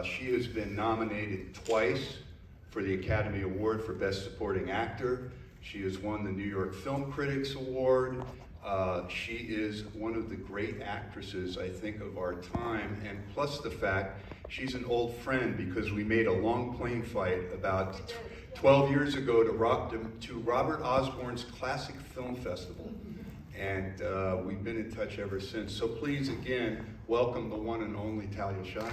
She has been nominated twice for the Academy Award for Best Supporting Actor. She has won the New York Film Critics Award. She is one of the great actresses, I think, of our time, and plus the fact she's an old friend because we made a long plane flight about 12 years ago to Robert Osborne's Classic Film Festival, and we've been in touch ever since. So please, again, welcome the one and only Talia Shire.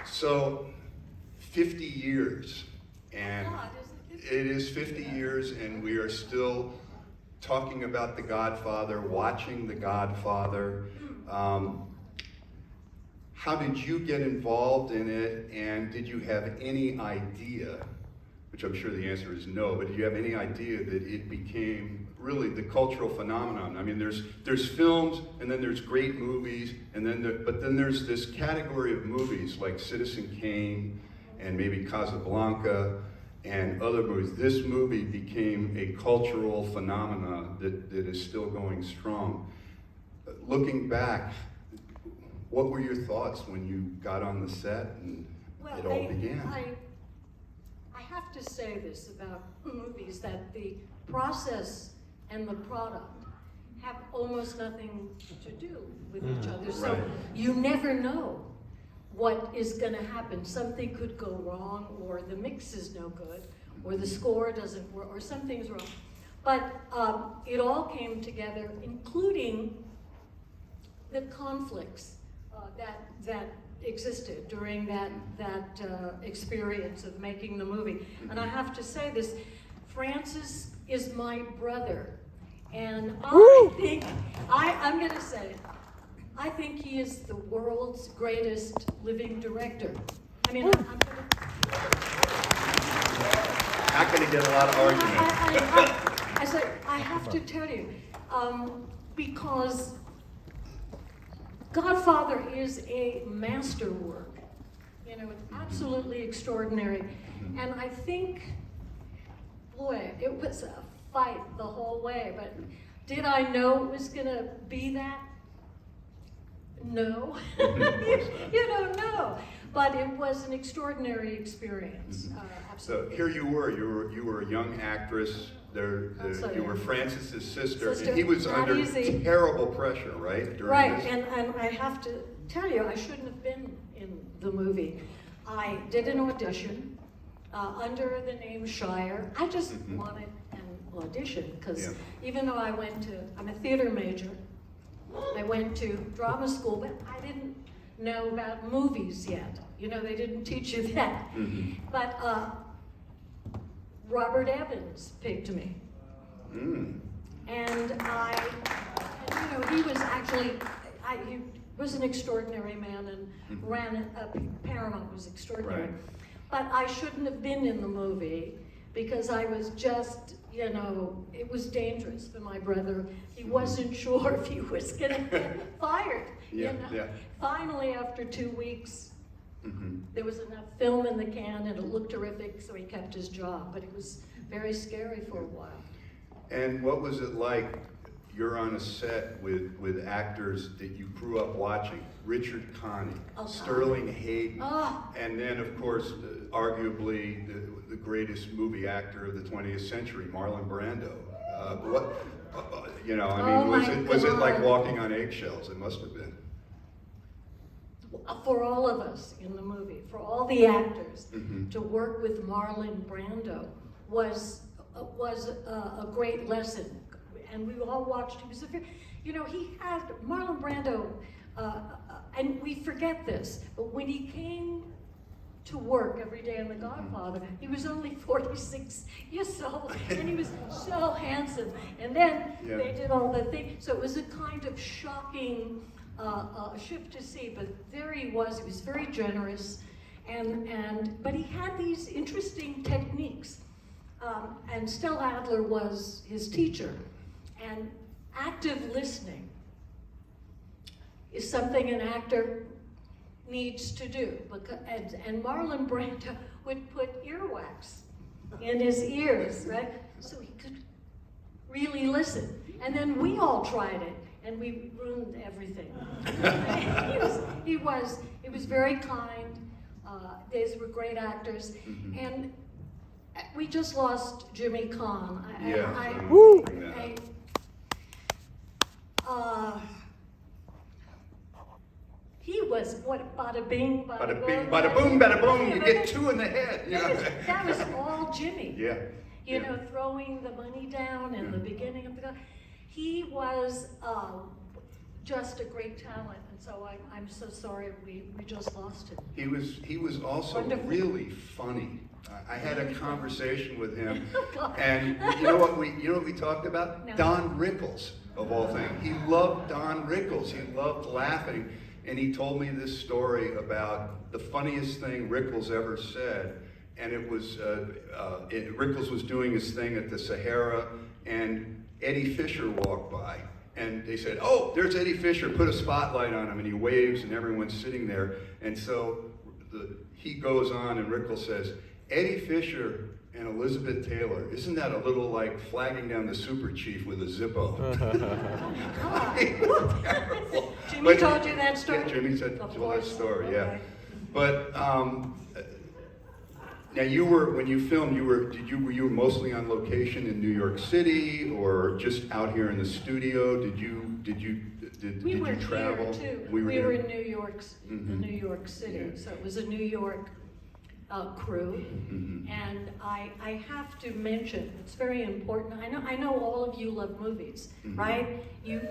So, 50 years, and it is 50 years, and we are still talking about The Godfather, watching The Godfather. How did you get involved in it, and did you have any idea, which I'm sure the answer is no, but did you have any idea that it became really the cultural phenomenon? I mean, there's films, and then there's great movies, and but then there's this category of movies like Citizen Kane, and maybe Casablanca, and other movies. This movie became a cultural phenomenon that is still going strong. Looking back, what were your thoughts when you got on the set and it all began? I have to say this about movies, that the process and the product have almost nothing to do with each other. So right. You never know what is going to happen. Something could go wrong, or the mix is no good, or the score doesn't work, or something's wrong. But it all came together, including the conflicts that existed during that experience of making the movie. And I have to say this, Francis is my brother, and I think, I'm going to say it, I think he is the world's greatest living director. I mean, I'm not going to get a lot of argument. I have to tell you, because Godfather is a masterwork. You know, it's absolutely extraordinary. And I think, boy, it was a fight the whole way, but did I know it was going to be that? No. You don't know. But it was an extraordinary experience. Absolutely. So here you were a young actress. You were Francis's sister, and he was under terrible pressure, right? Right, and I have to tell you, I shouldn't have been in the movie. I did an audition under the name Shire. I just wanted an audition, because even though I'm a theater major, I went to drama school, but I didn't know about movies yet. You know, they didn't teach you that. But Robert Evans picked me. And he was actually, he was an extraordinary man, and ran Paramount was extraordinary. Right. But I shouldn't have been in the movie, because I was just, you know, it was dangerous for my brother. He wasn't sure if he was gonna get fired. Finally, after 2 weeks, there was enough film in the can, and it looked terrific, so he kept his job. But it was very scary for a while. And what was it like? You're on a set with actors that you grew up watching. Richard Connie, Sterling Hayden, and then, of course, arguably the greatest movie actor of the 20th century, Marlon Brando. Was it like walking on eggshells? It must have been. For all of us in the movie, for all the actors, to work with Marlon Brando was a great lesson. And we all watched, he had Marlon Brando, and we forget this, but when he came to work every day on The Godfather, he was only 46 years old, and he was so handsome. And then they did all the things, so it was a kind of shocking shift to see, but there he was very generous, but he had these interesting techniques, and Stella Adler was his teacher, and active listening is something an actor needs to do, and Marlon Brando would put earwax in his ears, right, so he could really listen. And then we all tried it, and we ruined everything. he was very kind. These were great actors, and we just lost Jimmy Caan. He was what, bada bing, bada boom, bada boom, bada boom. You get two in the head. That was all Jimmy. Yeah. You know, throwing the money down in the beginning of the. He was just a great talent, and so I'm so sorry we just lost him. He was also Wonderful. really funny. I had a conversation with him, God. and you know what we talked about? No. Don Rickles, of all things. He loved Don Rickles. He loved laughing, and he told me this story about the funniest thing Rickles ever said, and it was Rickles was doing his thing at the Sahara, and Eddie Fisher walked by. And they said, "Oh, there's Eddie Fisher, put a spotlight on him," and he waves and everyone's sitting there. And so he goes on and Rickles says, "Eddie Fisher and Elizabeth Taylor, isn't that a little like flagging down the super chief with a Zippo?" Terrible. Jimmy told you that story? Yeah, Jimmy told that story, yeah. Okay. But now when you filmed, were you mostly on location in New York City or just out here in the studio? Did you travel? Here too. We were in New York, Mm-hmm. New York City, Yeah. so it was a New York crew. Mm-hmm. And I have to mention, it's very important. I know all of you love movies, Mm-hmm. right?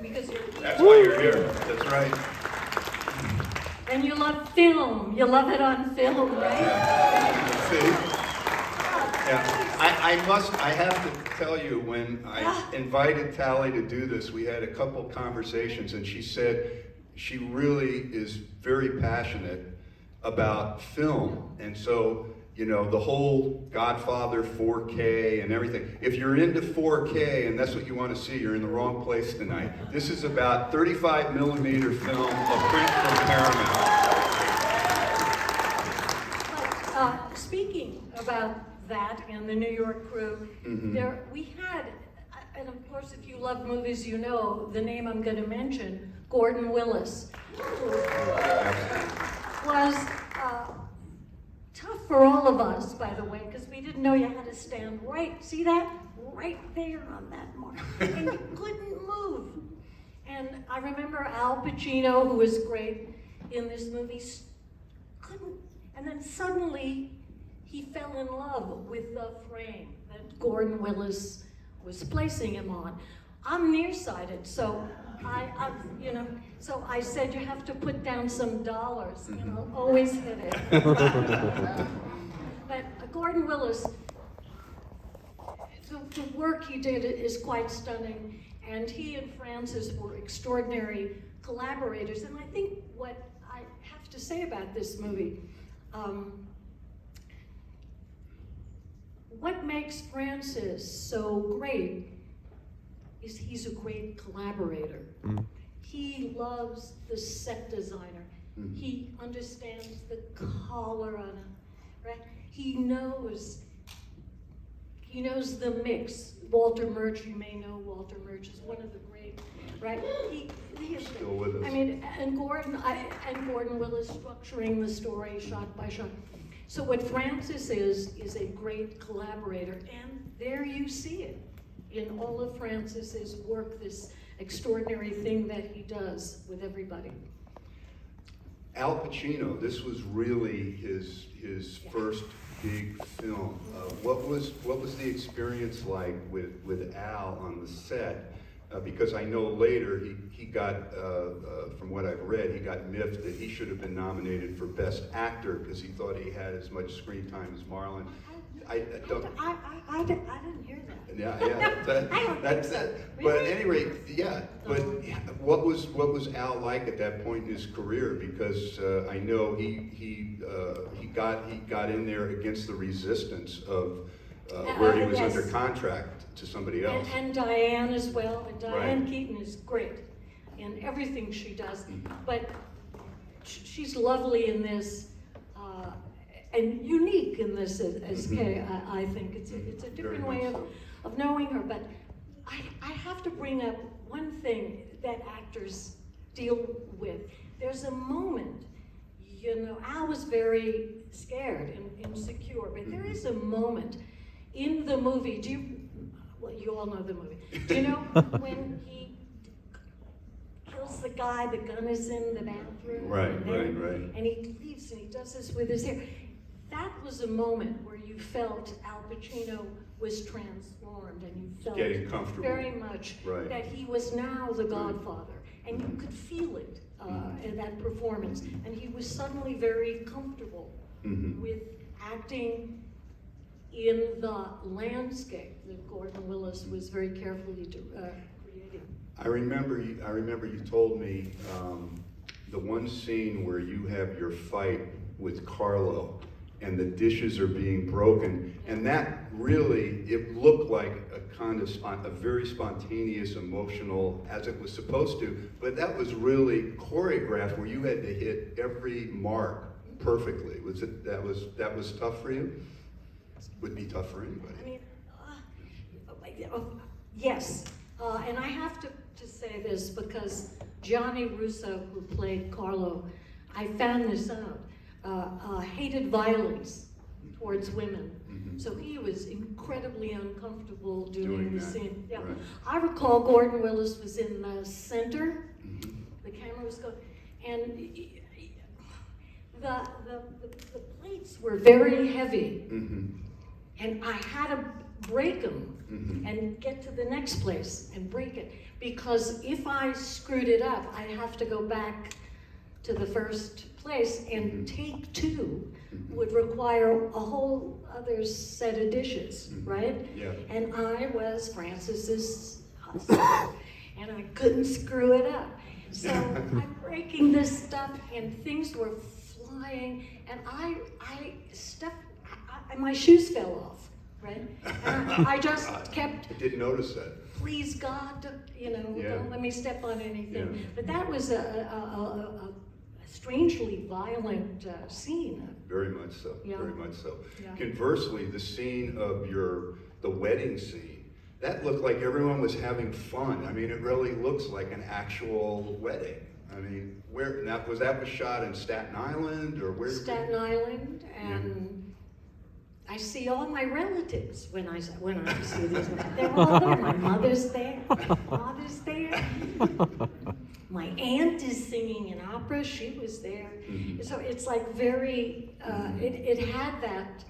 Because you're. That's why you're here. That's right. And you love film. You love it on film, right? See? Yeah. I have to tell you, when I invited Talia to do this, we had a couple conversations, and she said she really is very passionate about film. And so, you know, the whole Godfather 4K and everything. If you're into 4K and that's what you want to see, you're in the wrong place tonight. This is about 35 millimeter film of print from Paramount. But speaking about that and the New York crew, we had, and of course if you love movies you know the name I'm going to mention, Gordon Willis, who was tough for all of us, by the way, because we didn't know you had to stand right, see that? Right there on that mark, and you couldn't move. And I remember Al Pacino, who was great in this movie, couldn't, and then suddenly he fell in love with the frame that Gordon Willis was placing him on. I'm nearsighted, so so I said, you have to put down some dollars, and I'll always hit it. But Gordon Willis, the work he did is quite stunning, and he and Francis were extraordinary collaborators. And I think what I have to say about this movie, what makes Francis so great is he's a great collaborator. He loves the set designer. He understands the collar on it, right? He knows the mix. Walter Murch, you may know Walter Murch is one of the great, right? He is Still with us. I mean, and Gordon Willis structuring the story shot by shot. So what Francis is a great collaborator, and there you see it in all of Francis's work, this extraordinary thing that he does with everybody. Al Pacino, this was really his first big film. What was the experience like with Al on the set? Because I know later he got, from what I've read, he got miffed that he should have been nominated for Best Actor because he thought he had as much screen time as Marlon. I didn't hear that. I don't think so. But Really? at any rate, yeah. But what was Al like at that point in his career? Because I know he got in there against the resistance of where he was yes. under contract to somebody else. And Diane as well. And Diane Right. Keaton is great in everything she does. But she's lovely in this, and unique in this as Kay. I think it's a different way of knowing her. But I have to bring up one thing that actors deal with. There's a moment, Al was very scared and insecure, but there is a moment in the movie, you all know the movie. Do you know when he kills the guy, the gun is in the bathroom? Right. And he leaves and he does this with his hair. That was a moment where you felt Al Pacino was transformed and you felt Getting comfortable. very much that he was now the Godfather. And you could feel it in that performance. And he was suddenly very comfortable with acting in the landscape that Gordon Willis was very carefully creating. I remember you told me the one scene where you have your fight with Carlo and the dishes are being broken, and that really, it looked like a very spontaneous, emotional, as it was supposed to, but that was really choreographed where you had to hit every mark perfectly. That was tough for you? Would be tough for anybody. I mean, yes, and I have to say this because Johnny Russo, who played Carlo, I found this out, hated violence towards women. So he was incredibly uncomfortable doing the scene. Yeah. Right. I recall Gordon Willis was in the center, the camera was going, and the plates were very heavy. And I had to break them and get to the next place and break it. Because if I screwed it up, I'd have to go back to the first place, and take two would require a whole other set of dishes, right? Yeah. And I was Francis's husband, and I couldn't screw it up. So I'm breaking this stuff, and things were flying, and my shoes fell off, right? And I just kept. I didn't notice that. Please God, don't let me step on anything. Yeah. But that was a strangely violent scene. Very much so. Yeah. Very much so. Yeah. Conversely, the scene of the wedding scene, that looked like everyone was having fun. I mean, it really looks like an actual wedding. I mean, was that shot in Staten Island or where? Staten Island, and I see all my relatives when I see these. They're all there. My mother's there. My father's there. My aunt is singing an opera. She was there. So it's like very. It had that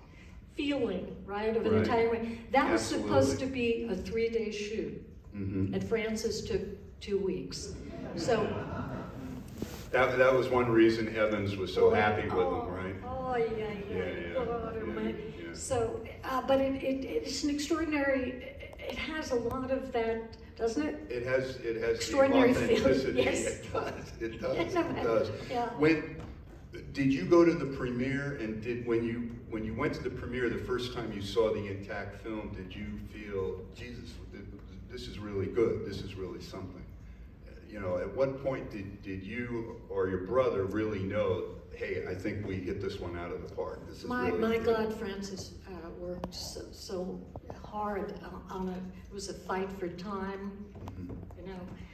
feeling, right, of an Italian wedding. That was supposed to be a 3-day shoot, and Francis took 2 weeks. So. That was one reason Evans was so happy with him, right? Oh, yeah. So, but it's an extraordinary, it has a lot of that, doesn't it? It has Extraordinary the authenticity. Yes. It does. Yeah. Did you go to the premiere, and when you went to the premiere the first time you saw the intact film, did you feel, Jesus, this is really good, this is really something? At what point did you or your brother really know, hey, I think we hit this one out of the park? This is my God, Francis worked so hard on it. It was a fight for time,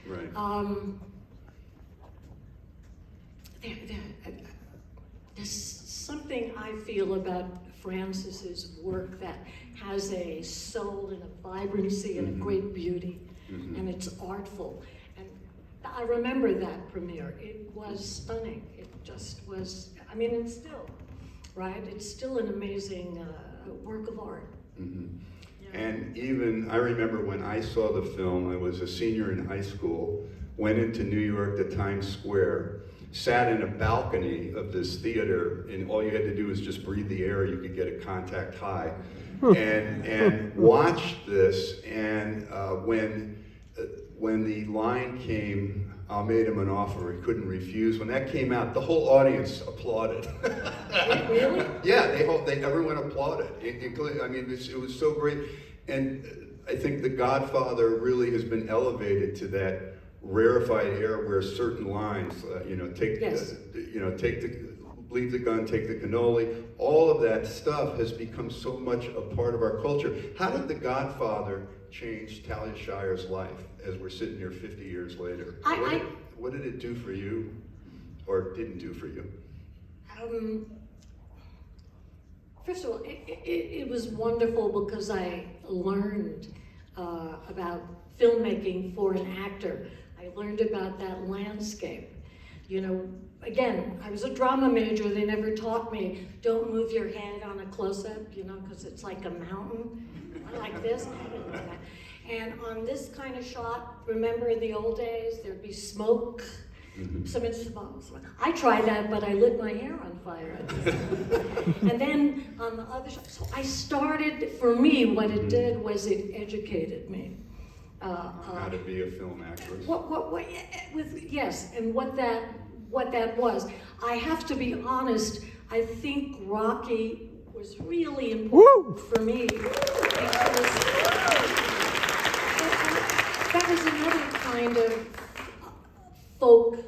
Right. There's something I feel about Francis's work that has a soul and a vibrancy and a great beauty, and it's artful. I remember that premiere. It was stunning. It just was, it's still, right? It's still an amazing work of art. Yeah. And even, I remember when I saw the film, I was a senior in high school, went into New York to Times Square, sat in a balcony of this theater, and all you had to do was just breathe the air, you could get a contact high, and watched this, and when the line came, I made him an offer he couldn't refuse. When that came out, the whole audience applauded. Really? Yeah, everyone applauded. It was so great. And I think The Godfather really has been elevated to that rarefied air where certain lines, leave the gun, take the cannoli, all of that stuff has become so much a part of our culture. How did The Godfather changed Talia Shire's life as we're sitting here 50 years later? I- What did it do for you, or didn't do for you? First of all, it was wonderful because I learned about filmmaking for an actor. I learned about that landscape. You know, again, I was a drama major. They never taught me, don't move your head on a close-up, you know, because it's like a mountain, like this. And on this kind of shot, remember in the old days, there'd be smoke, some smoke. I tried that, but I lit my hair on fire. And then on the other shot, so I started, for me, what it did was it educated me. How to be a film actress? Yes, and what that was. I have to be honest, I think Rocky was really important for me because that was another kind of folk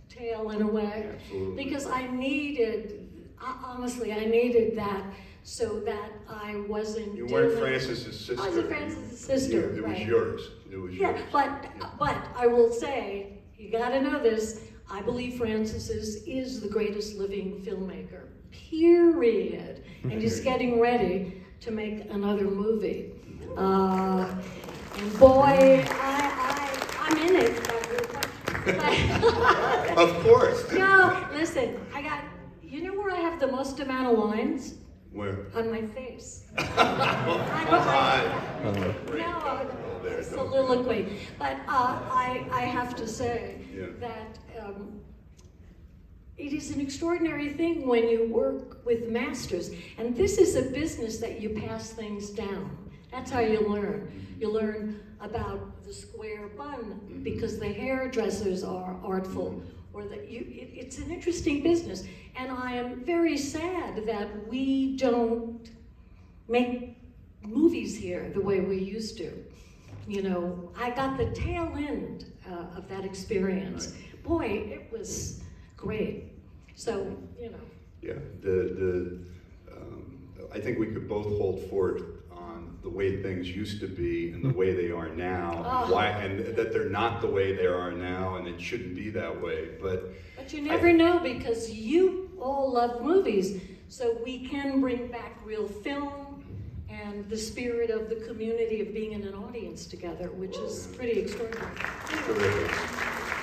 tale in a way. Absolutely. Because I needed, honestly, I needed that so that I wasn't You weren't Francis's sister. I wasn't Francis's sister, It right. was yours. It was yours. But I will say, you gotta know this, I believe Francis is the greatest living filmmaker, period. And he's getting ready to make another movie. And boy, I'm in it. Of course. No, listen, you know where I have the most amount of lines? Where? On my face. There, Soliloquy. But I have to say that it is an extraordinary thing when you work with masters. And this is a business that you pass things down. That's how you learn. You learn about the square bun because the hairdressers are artful. Or it's an interesting business. And I am very sad that we don't make movies here the way we used to. You know, I got the tail end of that experience. Boy, it was great. So, you know. Yeah, I think we could both hold forth on the way things used to be and the way they are now, and that they're not the way they are now, and it shouldn't be that way. But you never know, because you all love movies, so we can bring back real film and the spirit of the community of being in an audience together, which is pretty extraordinary. Terrific.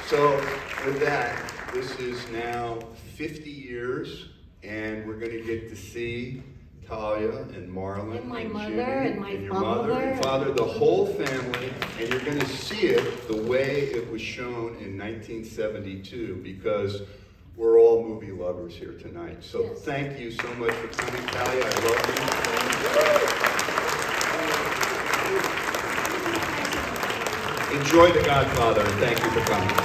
So with that, this is now 50 years, and we're going to get to see Talia and Marlon and my and mother Jimmy, and my your father mother and father, the whole family, and you're going to see it the way it was shown in 1972, because we're all movie lovers here tonight. So thank you so much for coming, Talia. I love you. Enjoy The Godfather, and thank you for coming.